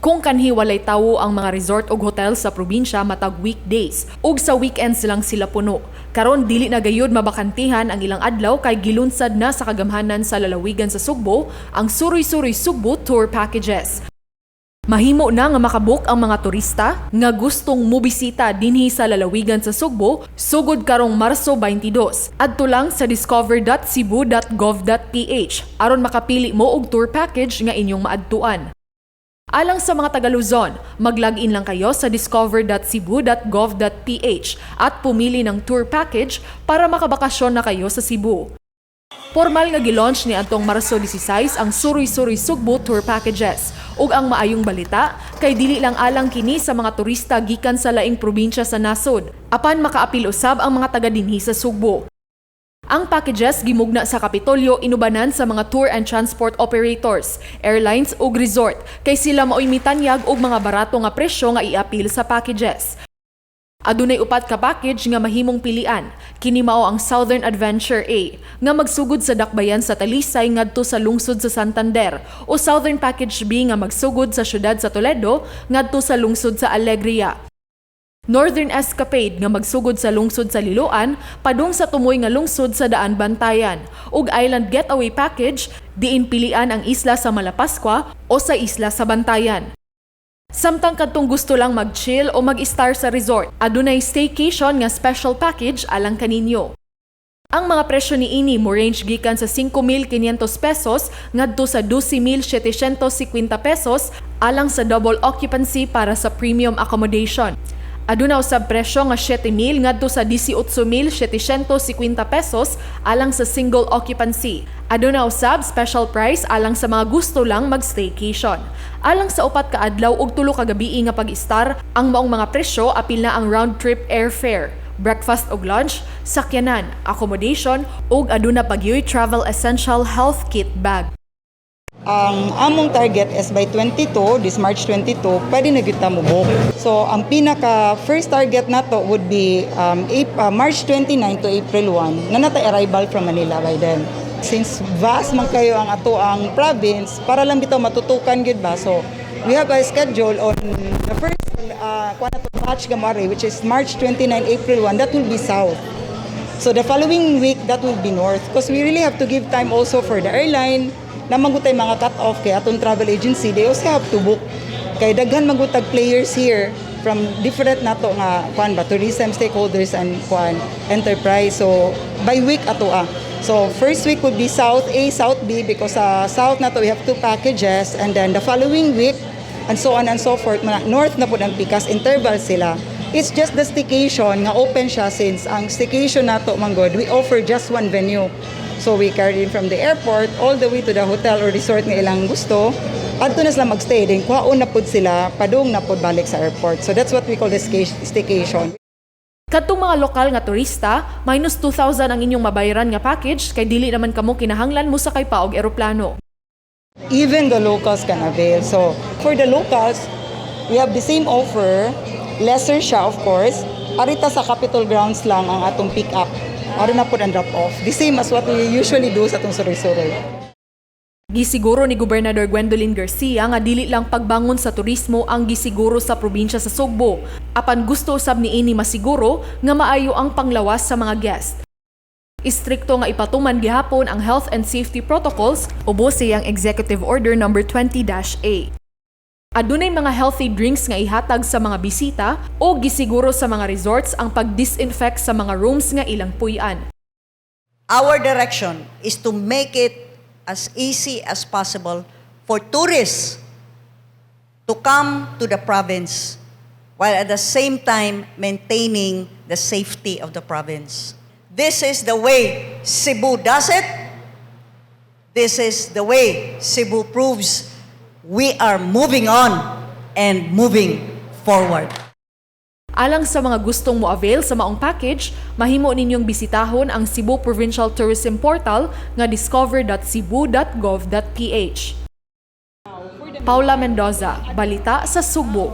Kung kanhi walay tawo ang mga resort ug hotel sa probinsya matag weekdays ug sa weekends lang sila puno. Karon dili na gayud mabakantihan ang ilang adlaw kay gilunsad na sa kagamhanan sa lalawigan sa Sugbo ang Suroy-Suroy Sugbo tour packages. Mahimo na nga makabook ang mga turista nga gustong mobisita dinhi sa lalawigan sa Sugbo sugod karong Marso 22. Adto lang sa discover.cebu.gov.ph aron makapili mo og tour package nga inyong maadtuan. Alang sa mga taga-Luzon, mag-login lang kayo sa discover.cebu.gov.ph at pumili ng tour package para makabakasyon na kayo sa Cebu. Formal nga gilaunch ni atong Marso 16 ang Suroy-Suroy Sugbo tour packages ug ang maayong balita kay dili lang alang kini sa mga turista gikan sa laing probinsya sa nasod apan makaapil usab ang mga taga dinhi sa Sugbo. Ang packages gimugna sa Kapitolyo inubanan sa mga tour and transport operators, airlines ug resort kay sila maoy mitanyag og mga barato nga presyo nga iapil sa packages. Adunay upat ka package nga mahimong pilian. Kini mao ang Southern Adventure A nga magsugod sa dakbayan sa Talisay ngadto sa lungsod sa Santander o Southern Package B nga magsugod sa syudad sa Toledo ngadto sa lungsod sa Alegria. Northern Escapade nga magsugod sa lungsod sa Liloan padung sa tumoy nga lungsod sa Daan Bantayan ug Island Getaway Package diin pilian ang isla sa Malapascua o sa isla sa Bantayan. Samtang kadtong gusto lang mag-chill o mag-star sa resort, adunay staycation nga special package alang kaninyo. Ang mga presyo niini mo range gikan sa 5,500 pesos ngadto sa 12,750 pesos alang sa double occupancy para sa premium accommodation. Aduna usab presyo nga 7,000 ngadto sa 18,750 pesos alang sa single occupancy. Aduna usab special price alang sa mga gusto lang mag-staycation. Alang sa upat ka adlaw ug tulo ka gabi nga pag-star, ang maong mga presyo apil na ang round trip airfare, breakfast ug lunch, sakyanan, accommodation ug aduna pagyoy travel essential health kit bag. Ang among target is by 22, this March 22, pwede na kita mo book. So, ang pinaka first target nato would be March 29 to April 1, na nata arrival from Manila by then. Since vast man kayo ang ato ang province, para lang bitaw matutukan gid ba. So, we have a schedule on the first batch gamari, which is March 29, April 1, that will be south. So, the following week, that will be north. Because we really have to give time also for the airline, na magutay mga cut-off kay atong travel agency, they also have to book. Kay daghan magutag players here from different nato nga tourism stakeholders and enterprise. So by week ato So first week would be South A, South B because sa South nato we have two packages and then the following week and so on and so forth. North na po ang pikas, interval sila. It's just the staycation nga open siya since ang staycation nato manggod, we offer just one venue. So we carry in from the airport all the way to the hotel or resort nga ilang gusto. Adto na sila magstay din, kuhaon na pud sila, padung na pud balik sa airport. So that's what we call the staycation. Kadtong mga lokal nga turista, minus 2,000 ang inyong mabayaran nga package kay dili naman kamo kinahanglan mo sakay pa og eroplano. Even the locals can avail. So for the locals, we have the same offer, lesser siya of course. Arita sa Capitol grounds lang ang atong pick up. Aro na po ang drop-off. The same as what we usually do sa itong Suroy-Suroy. Gisiguro ni Gobernador Gwendolyn Garcia nga dili lang pagbangon sa turismo ang gisiguro sa probinsya sa Sugbo. Apan gusto usab niini masiguro nga maayo ang panglawas sa mga guest. Istrikto nga ipatuman gihapon ang health and safety protocols ubos siyang Executive Order No. 20-A. Adunay mga healthy drinks nga ihatag sa mga bisita o gisiguro sa mga resorts ang pag-disinfect sa mga rooms nga ilang puy-an. Our direction is to make it as easy as possible for tourists to come to the province while at the same time maintaining the safety of the province. This is the way Cebu does it. This is the way Cebu proves we are moving on and moving forward. Alang sa mga gustong mo-avail sa maong package, mahimo ninyong bisitahon ang Cebu Provincial Tourism Portal nga discover.cebu.gov.ph. Paula Mendoza, Balita sa Sugbo.